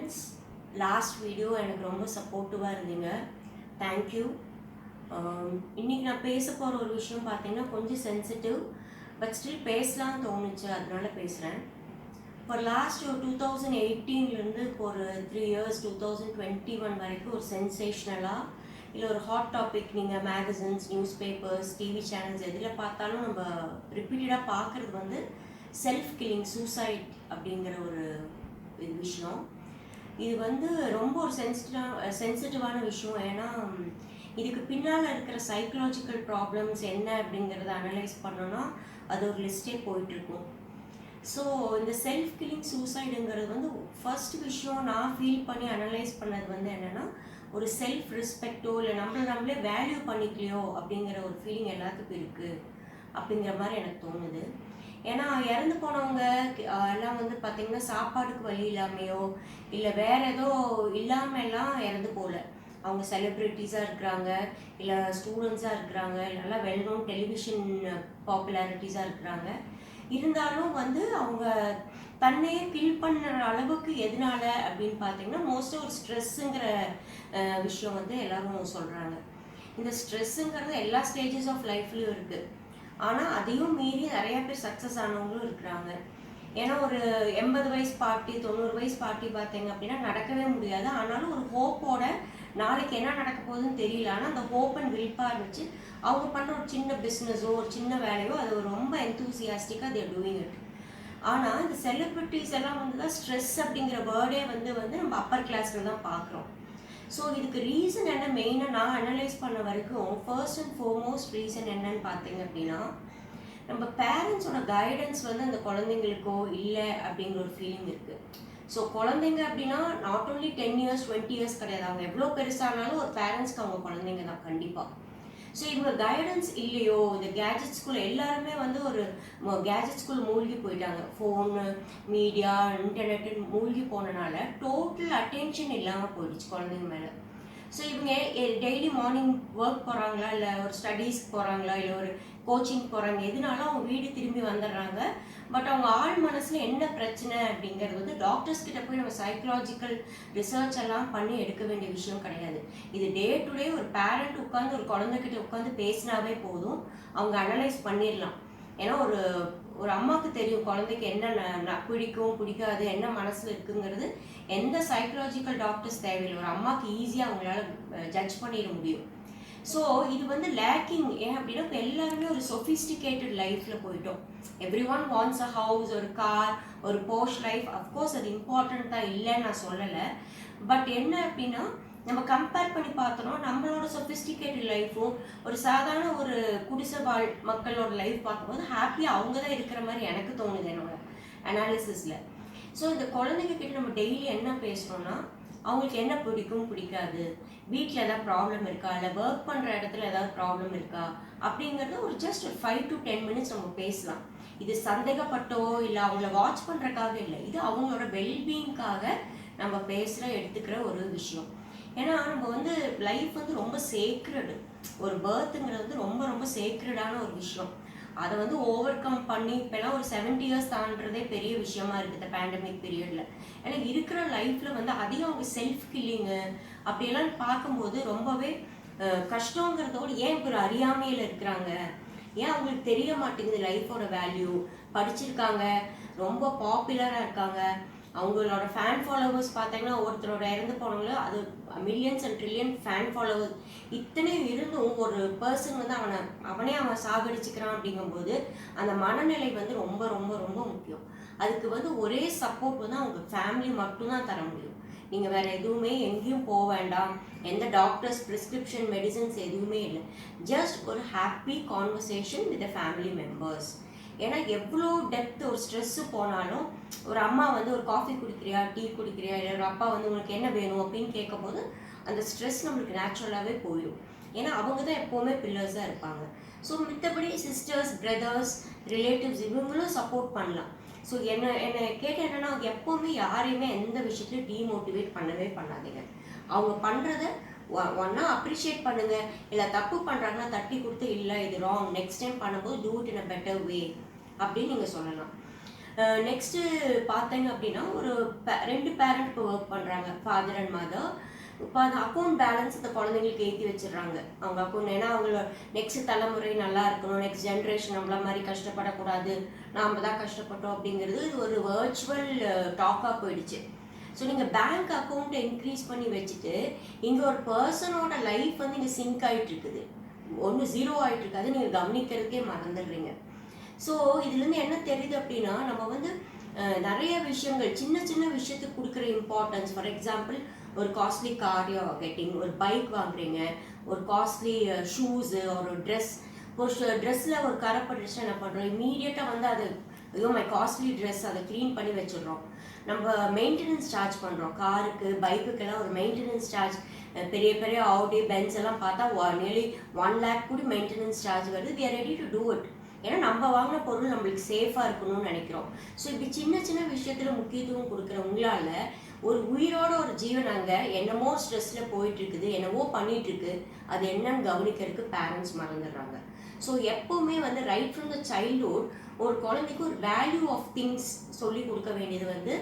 Friends, last video எனக்கு ரொம்ப சப்போர்ட்டிவாக இருந்தீங்க. தேங்க்யூ. இன்றைக்கி நான் பேச போகிற ஒரு விஷயம் பார்த்தீங்கன்னா கொஞ்சம் சென்சிட்டிவ், பட் ஸ்டில் பேசலாம்னு தோணுச்சு, அதனால பேசுகிறேன். இப்போ லாஸ்ட் ஒரு 2018லேருந்து இப்போ ஒரு 3 இயர்ஸ் 2021 வரைக்கும் ஒரு சென்சேஷ்னலாக இல்லை ஒரு ஹாட் டாபிக் நீங்கள் magazines, news papers, TV channels எதில் பார்த்தாலும் நம்ம ரிப்பீட்டடாக பார்க்குறது வந்து செல்ஃப் கில்லிங், சூசைட் அப்படிங்கிற ஒரு விஷயம். இது வந்து ரொம்ப ஒரு சென்சிட்டிவான விஷயம். ஏன்னா இதுக்கு பின்னால் இருக்கிற சைக்கலாஜிக்கல் ப்ராப்ளம்ஸ் என்ன அப்படிங்கிறத அனலைஸ் பண்ணோன்னா அது ஒரு லிஸ்ட்டே போயிட்டுருக்கும். ஸோ இந்த செல்ஃப் கில்லிங், சூசைடுங்கிறது வந்து ஃபர்ஸ்ட் விஷயம் நான் ஃபீல் பண்ணி அனலைஸ் பண்ணது வந்து என்னென்னா, ஒரு செல்ஃப் ரெஸ்பெக்டோ இல்லை நம்மளே வேல்யூ பண்ணிக்கலையோ அப்படிங்கிற ஒரு ஃபீலிங் எல்லாத்துக்கும் இருக்குது அப்படிங்கிற மாதிரி எனக்கு தோணுது. ஏன்னா இறந்து போனவங்க எல்லாம் வந்து பார்த்திங்கன்னா சாப்பாடுக்கு வழி இல்லாமையோ இல்லை வேறு ஏதோ இல்லாமல்லாம் இறந்து போகல. அவங்க செலிப்ரிட்டிஸாக இருக்கிறாங்க, இல்லை ஸ்டூடெண்ட்ஸாக இருக்கிறாங்க, இல்லைனா வெல் நோன் டெலிவிஷன் பாப்புலாரிட்டிஸாக இருக்கிறாங்க. இருந்தாலும் வந்து அவங்க தன்னையே கில் பண்ணுற அளவுக்கு எதனால அப்படின்னு பார்த்தீங்கன்னா மோஸ்ட்டாக ஒரு ஸ்ட்ரெஸ்ஸுங்கிற விஷயம் வந்து எல்லோரும் சொல்கிறாங்க. இந்த ஸ்ட்ரெஸ்ஸுங்கிறது எல்லா ஸ்டேஜஸ் ஆஃப் லைஃப்லையும் இருக்குது. ஆனால் அதையும் மீறி நிறையா பேர் சக்ஸஸ் ஆனவங்களும் இருக்கிறாங்க. ஏன்னா ஒரு 80 வயசு பார்ட்டி, 90 வயசு பார்ட்டி பார்த்தீங்க அப்படின்னா நடக்கவே முடியாது. ஆனாலும் ஒரு ஹோப்போட நாளைக்கு என்ன நடக்க போகுதுன்னு தெரியல, ஆனால் அந்த ஹோப் அண்ட் வில்பார் வச்சு அவங்க பண்ணுற ஒரு சின்ன பிஸ்னஸோ ஒரு சின்ன வேலையோ அது ரொம்ப எந்தூசியாஸ்டிக்காக they are doing it. ஆனால் இந்த செலிப்ரிட்டிஸ் எல்லாம் வந்து தான் ஸ்ட்ரெஸ் அப்படிங்கிற வேர்டே வந்து நம்ம அப்பர் கிளாஸில் தான் பார்க்குறோம். ஸோ இதுக்கு ரீசன் என்ன, மெயினாக நான் அனலைஸ் பண்ண வரைக்கும் ஃபர்ஸ்ட் அண்ட் ஃபோர்மோஸ்ட் ரீசன் என்னன்னு பார்த்தீங்க அப்படின்னா, நம்ம பேரண்ட்ஸோட கைடன்ஸ் வந்து அந்த குழந்தைங்களுக்கோ இல்லை அப்படிங்கிற ஒரு ஃபீலிங் இருக்குது. ஸோ குழந்தைங்க அப்படின்னா நாட் ஓன்லி 10 இயர்ஸ் 20 இயர்ஸ் கிடையாது, அவங்க எவ்வளோ பெருசானாலும் ஒரு பேரண்ட்ஸ்க்கு அவங்க குழந்தைங்க தான் கண்டிப்பாக. ஸோ இவங்க கைடன்ஸ் இல்லையோ, இந்த கேஜெட்ஸ்குள்ளே எல்லாருமே வந்து ஒரு கேஜெட்ஸ்குள்ளே மூழ்கி போயிட்டாங்க. ஃபோனு, மீடியா, இன்டர்நெட்டு மூழ்கி போனனால டோட்டல் அட்டென்ஷன் இல்லாமல் போயிடுச்சு குழந்தைங்க மேலே. ஸோ இவங்க டெய்லி மார்னிங் ஒர்க் போகிறாங்களா, இல்லை ஒரு ஸ்டடீஸ்க்கு போகிறாங்களா, இல்லை ஒரு கோச்சிங் போகிறாங்க, எதுனாலும் அவங்க வீடு திரும்பி வந்துடுறாங்க. பட் அவங்க ஆள் மனசில் என்ன பிரச்சனை அப்படிங்கிறது வந்து டாக்டர்ஸ் கிட்ட போய் நம்ம சைக்கலாஜிக்கல் ரிசர்ச் எல்லாம் பண்ணி எடுக்க வேண்டிய விஷயம் கிடையாது. இது டே டு டே ஒரு பேரண்ட் உட்காந்து ஒரு குழந்தைகிட்ட உட்காந்து பேசினாவே போதும், அவங்க அனலைஸ் பண்ணிடலாம். ஏன்னா ஒரு அம்மாவுக்கு தெரியும் குழந்தைக்கு என்ன பிடிக்கும் பிடிக்காது, என்ன மனசில் இருக்குங்கிறது எந்த சைக்கலாஜிக்கல் டாக்டர்ஸ் தேவையில்லை, ஒரு அம்மாவுக்கு ஈஸியாக அவங்களால ஜட்ஜ் பண்ணிட முடியும். ஸோ இது வந்து லேக்கிங். ஏன் அப்படின்னா இப்போ எல்லாருமே ஒரு சொஃபிஸ்டிகேட்டட் லைஃப்பில் போயிட்டோம். எவ்ரி ஒன் வாண்ட்ஸ் அ ஹவுஸ், ஒரு கார், ஒரு போஷ் லைஃப். அஃப்கோர்ஸ் அது இம்பார்ட்டன்ட் தான், இல்லைன்னு நான் சொல்லலை. பட் என்ன அப்படின்னா நம்ம கம்பேர் பண்ணி பார்த்தோம்னா நம்மளோட சொஃபிஸ்டிகேட்டட் லைஃப்பும் ஒரு சாதாரண ஒரு குடிசை வாழ் மக்களோட லைஃப் பார்க்கும்போது ஹாப்பியாக அவங்க தான் இருக்கிற மாதிரி எனக்கு தோணுது என்னோட அனாலிசிஸில். ஸோ இந்த குழந்தைங்க கிட்ட நம்ம டெய்லி என்ன பேசுகிறோன்னா, அவங்களுக்கு என்ன பிடிக்கும் பிடிக்காது, வீட்டில் ஏதாவது ப்ராப்ளம் இருக்கா, இல்லை ஒர்க் பண்ணுற இடத்துல ஏதாவது ப்ராப்ளம் இருக்கா அப்படிங்கிறது ஒரு ஜஸ்ட் ஒரு 5 to 10 மினிட்ஸ் நம்ம பேசலாம். இது சந்தேகப்பட்டோ இல்லை அவங்கள வாட்ச் பண்ணுறதுக்காக இல்லை, இது அவங்களோட வெல்பீயிங்காக நம்ம பேசுகிற எடுத்துக்கிற ஒரு விஷயம். ஏன்னா நம்ம வந்து லைஃப் வந்து ரொம்ப சேக்ரடு, ஒரு பர்த்துங்கிறது வந்து ரொம்ப ரொம்ப சேக்ரடான ஒரு விஷயம். அதை வந்து ஓவர் கம் பண்ணி இப்போலாம் ஒரு 70 இயர்ஸ் தாண்டதே பெரிய விஷயமா இருக்குது இந்த பேண்டமிக் பீரியடில். ஏன்னா இருக்கிற லைஃப்பில் வந்து அதிகம் அவங்க செல்ஃப் கில்லிங்கு அப்படியெல்லாம் பார்க்கும்போது ரொம்பவே கஷ்டங்கிறதோடு ஏன் இப்போ ஒரு அறியாமையில் இருக்கிறாங்க, ஏன் அவங்களுக்கு தெரிய மாட்டேங்குது லைஃபோட வேல்யூ. படிச்சிருக்காங்க, ரொம்ப பாப்புலராக இருக்காங்க, அவங்களோட ஃபேன் ஃபாலோவர்ஸ் பார்த்தீங்கன்னா ஒருத்தரோட இறந்து போனவங்கள அது millions and trillion fan followers இத்தனையும் இருந்தும் ஒரு பர்சன் வந்து அவனே சாகடிச்சுக்கிறான் அப்படிங்கும்போது அந்த மனநிலை வந்து ரொம்ப ரொம்ப ரொம்ப முக்கியம். அதுக்கு வந்து ஒரே சப்போர்ட் வந்து அவங்க ஃபேமிலி மட்டும்தான் தர முடியும். நீங்கள் வேறு எதுவுமே எங்கேயும் போக வேண்டாம், எந்த டாக்டர்ஸ் ப்ரிஸ்கிரிப்ஷன் மெடிசன்ஸ் எதுவுமே இல்லை, ஜஸ்ட் ஒரு happy conversation with the family members. ஏன்னா எவ்வளோ டெப்த் ஒரு ஸ்ட்ரெஸ்ஸு போனாலும் ஒரு அம்மா வந்து ஒரு காஃபி குடிக்கிறியா, டீ குடிக்கிறியா, இல்லை ஒரு அப்பா வந்து உங்களுக்கு என்ன வேணும் அப்படின்னு கேட்கும்போது அந்த ஸ்ட்ரெஸ் நம்மளுக்கு நேச்சுரலாகவே போயிடும். ஏன்னா அவங்க தான் எப்போவுமே பில்லர்ஸாக இருப்பாங்க. ஸோ மித்தபடி சிஸ்டர்ஸ், பிரதர்ஸ், ரிலேட்டிவ்ஸ் இவங்களும் சப்போர்ட் பண்ணலாம். ஸோ என்ன கேட்டால் என்னென்னா, எப்போவுமே யாரையுமே எந்த விஷயத்துலையும் டீமோட்டிவேட் பண்ணவே பண்ணாதீங்க. அவங்க பண்ணுறத ஒன்றா அப்ரிஷியேட் பண்ணுங்க, இல்லை தப்பு பண்ணுறாங்கன்னா தட்டி கொடுத்து இல்லை இது ராங், நெக்ஸ்ட் டைம் பண்ணும்போது do it in a better way அப்படின்னு நீங்கள் சொல்லலாம். நெக்ஸ்ட்டு பார்த்தீங்க அப்படின்னா ஒரு 2 பேரண்ட் இப்போ ஒர்க் பண்ணுறாங்க, ஃபாதர் அண்ட் மதர். இப்போ அந்த அக்கௌண்ட் பேலன்ஸ் இந்த குழந்தைங்களுக்கு ஏற்றி வச்சிடுறாங்க அவங்க அக்கௌண்ட். ஏன்னா அவங்கள நெக்ஸ்ட் தலைமுறை நல்லா இருக்கணும், நெக்ஸ்ட் ஜென்ரேஷன் நம்மள மாதிரி கஷ்டப்படக்கூடாது, நாம் தான் கஷ்டப்பட்டோம் அப்படிங்கிறது இது ஒரு வர்ச்சுவல் டாக்காக போயிடுச்சு. ஸோ நீங்கள் பேங்க் அக்கௌண்ட்டை இன்க்ரீஸ் பண்ணி வச்சுட்டு இங்கே ஒரு பர்சனோட லைஃப் வந்து இங்கே சிங்க் ஆகிட்டு இருக்குது, ஒன்று ஜீரோ ஆகிட்டு இருக்காது, நீங்கள் கவனிக்கிறதுக்கே மறந்துடுறீங்க. ஸோ இதுலேருந்து என்ன தெரியுது அப்படின்னா நம்ம வந்து நிறைய விஷயங்கள் சின்ன சின்ன விஷயத்துக்கு கொடுக்குற இம்பார்ட்டன்ஸ். ஃபார் எக்ஸாம்பிள் ஒரு காஸ்ட்லி கார் கெட்டிங், ஒரு பைக் வாங்குறீங்க, ஒரு காஸ்ட்லி ஷூஸு, ஒரு ட்ரெஸ். ஒரு ட்ரெஸ்ஸில் ஒரு கரைப்பட்டுச்சுன்னா என்ன பண்ணுறோம், இமீடியட்டாக வந்து அது ஐயோ மை காஸ்ட்லி ட்ரெஸ், அதை க்ளீன் பண்ணி வச்சிடுறோம். நம்ம மெயின்டெனன்ஸ் சார்ஜ் பண்ணுறோம், காருக்கு பைக்குக்கெல்லாம் ஒரு மெயின்டெனன்ஸ் சார்ஜ். பெரிய பெரிய ஆடி பென்ஸ் எல்லாம் பார்த்தா நியர்லி 1 lakh கூட மெயின்டெனன்ஸ் சார்ஜ் வருது. We are ready to do it. ஏன்னா நம்ம வாங்கின பொருள் நம்மளுக்கு சேஃபாக இருக்கணும்னு நினைக்கிறோம். ஸோ இப்படி சின்ன சின்ன விஷயத்தில் முக்கியத்துவம் கொடுக்குற உங்களால் ஒரு உயிரோட ஒரு ஜீவன் அங்கே என்னமோ ஸ்ட்ரெஸ்ஸில் போயிட்டுருக்குது, என்னவோ பண்ணிகிட்ருக்கு, அது என்னன்னு கவனிக்கிறதுக்கு பேரண்ட்ஸ் மறந்துடுறாங்க. ஸோ எப்போவுமே வந்து ரைட் ஃப்ரம் த சைல்ட்ஹுட் ஒரு குழந்தைக்கு ஒரு வேல்யூ ஆஃப் திங்ஸ் சொல்லி கொடுக்க வேண்டியது வந்து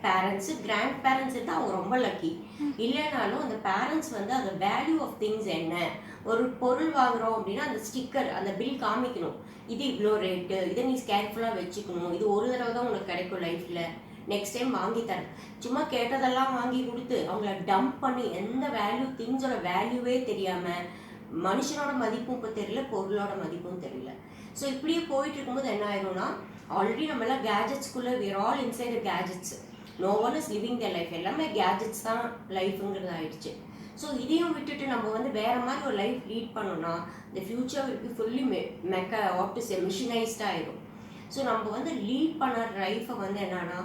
பேரண்ட்ஸு. கிராண்ட் பேரண்ட்ஸ் இருந்தால் அவங்க ரொம்ப லக்கி. இல்லைனாலும் அந்த பேரண்ட்ஸ் வந்து அந்த வேல்யூ ஆஃப் திங்ஸ் என்ன, ஒரு பொருள் வாங்குகிறோம் அப்படின்னா அந்த ஸ்டிக்கர், அந்த பில் காமிக்கணும், இது இவ்வளோ ரேட்டு, இதை நீ கேர்ஃபுல்லாக வச்சுக்கணும், இது ஒரு தடவை தான் உனக்கு கிடைக்கும் லைஃப்பில், நெக்ஸ்ட் டைம் வாங்கி தரேன். சும்மா கேட்டதெல்லாம் வாங்கி கொடுத்து அவங்கள டம்ப் பண்ணி எந்த வேல்யூ, திங்ஸோட வேல்யூவே தெரியாமல் மனுஷனோட மதிப்பும் இப்போ தெரியல, பொருளோட மதிப்பும் தெரியல. ஸோ இப்படியே போயிட்டு இருக்கும்போது என்ன ஆயிரும்னா, ஆல்ரெடி நம்மளாம் கேஜெட்ஸ்குள்ளே we're all inside gadgets, no one is living the life, எல்லாமே கேஜெட்ஸ் தான் லைஃபுங்கிறது ஆயிடுச்சு. ஸோ இதையும் விட்டுட்டு நம்ம வந்து வேறு மாதிரி ஒரு லைஃப் லீட் பண்ணோம்னா இந்த ஃப்யூச்சர் வில் பி ஃபுல்லி மிஷினைஸ்டாக ஆயிடும். ஸோ நம்ம வந்து லீட் பண்ண லைஃப்பை வந்து என்னன்னா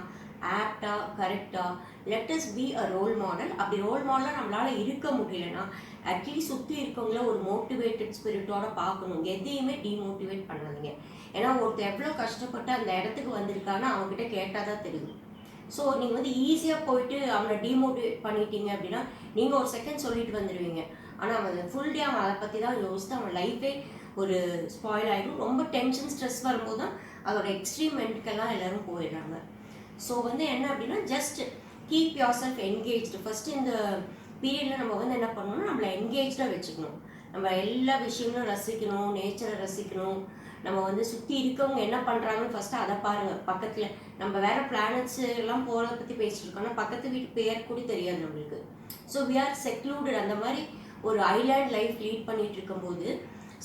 ஆப்டாக கரெக்டாக let us be a role model. அப்படி ரோல் மாடலாக நம்மளால் இருக்க முடியலன்னா அட்லீஸ்ட் சுற்றி இருக்கவங்கள ஒரு மோட்டிவேட்டட் ஸ்பிரிட்டோட பார்க்கணும், எதையுமே டிமோட்டிவேட் பண்ணாதீங்க. ஏன்னா ஒருத்தர் எவ்வளோ கஷ்டப்பட்டு அந்த இடத்துக்கு வந்திருக்கான்னு அவங்ககிட்ட கேட்டால் தான் தெரியும். ஸோ நீங்கள் வந்து ஈஸியாக போயிட்டு அவனை டிமோட்டிவேட் பண்ணிட்டீங்க அப்படின்னா நீங்கள் ஒரு செகண்ட் சொல்லிட்டு வந்துடுவீங்க, ஆனால் அவன் ஃபுல் டே அவன் அதை பற்றி தான் யோசித்து அவன் லைஃபே ஒரு ஸ்பாயில் ஆகிடும். ரொம்ப டென்ஷன் ஸ்ட்ரெஸ் வரும்போது தான் அதோட எக்ஸ்ட்ரீம் எண்டுக்கெல்லாம் எல்லோரும் போயிடுறாங்க. ஸோ வந்து என்ன அப்படின்னா just keep your self engaged. First இந்த பீரியடில் நம்ம வந்து என்ன பண்ணணும்னா நம்மளை என்கேஜாக வச்சுக்கணும், நம்ம எல்லா விஷயங்களும் ரசிக்கணும், நேச்சரை ரசிக்கணும், நம்ம வந்து சுற்றி இருக்கவங்க என்ன பண்ணுறாங்கன்னு ஃபஸ்ட்டு அதை பாருங்கள். பக்கத்தில் நம்ம வேறு பிளானட்ஸு எல்லாம் போகிறத பற்றி பேசிட்டு இருக்கோம்னா பக்கத்து வீட்டு பேர் கூட தெரியாது நம்மளுக்கு. So we are secluded. அந்த மாதிரி ஒரு ஐலாண்ட் லைஃப் லீட் பண்ணிகிட்டு இருக்கும்போது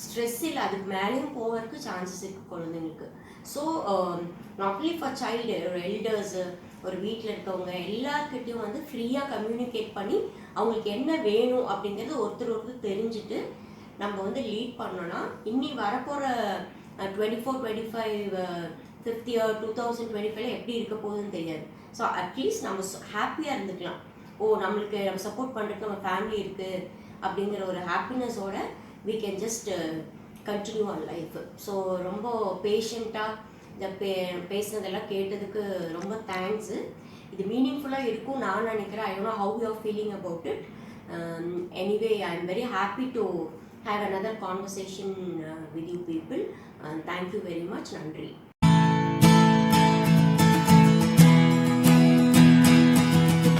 ஸ்ட்ரெஸ் இல்லை, அதுக்கு மேலேயும் போகிறதுக்கு சான்சஸ் இருக்குது குழந்தைங்களுக்கு. So not only for child, ஒரு எல்டர்ஸு, ஒரு வீட்டில் இருக்கவங்க எல்லாருக்கிட்டையும் வந்து ஃப்ரீயாக கம்யூனிகேட் பண்ணி அவங்களுக்கு என்ன வேணும் அப்படிங்கிறது ஒருத்தர் தெரிஞ்சுட்டு நம்ம வந்து லீட் பண்ணோன்னா இன்னி வரப்போகிற 24, 25, 50 year 2025 எப்படி இருக்க போகுதுன்னு தெரியாது. ஸோ அட்லீஸ்ட் நம்ம ஹாப்பியாக இருந்துக்கலாம். நம்மளுக்கு நம்ம சப்போர்ட் பண்ணுறதுக்கு நம்ம ஃபேமிலி இருக்குது அப்படிங்கிற ஒரு ஹாப்பினஸோட we can just continue our life. So ரொம்ப பேஷண்ட்டாக இந்த பேசுனதெல்லாம் கேட்டதுக்கு ரொம்ப தேங்க்ஸு. இது மீனிங்ஃபுல்லாக இருக்கும் நான் நினைக்கிறேன். I don't know how you are feeling about it. Anyway I am very happy to have another conversation with you people. Thank you very much. Nandri.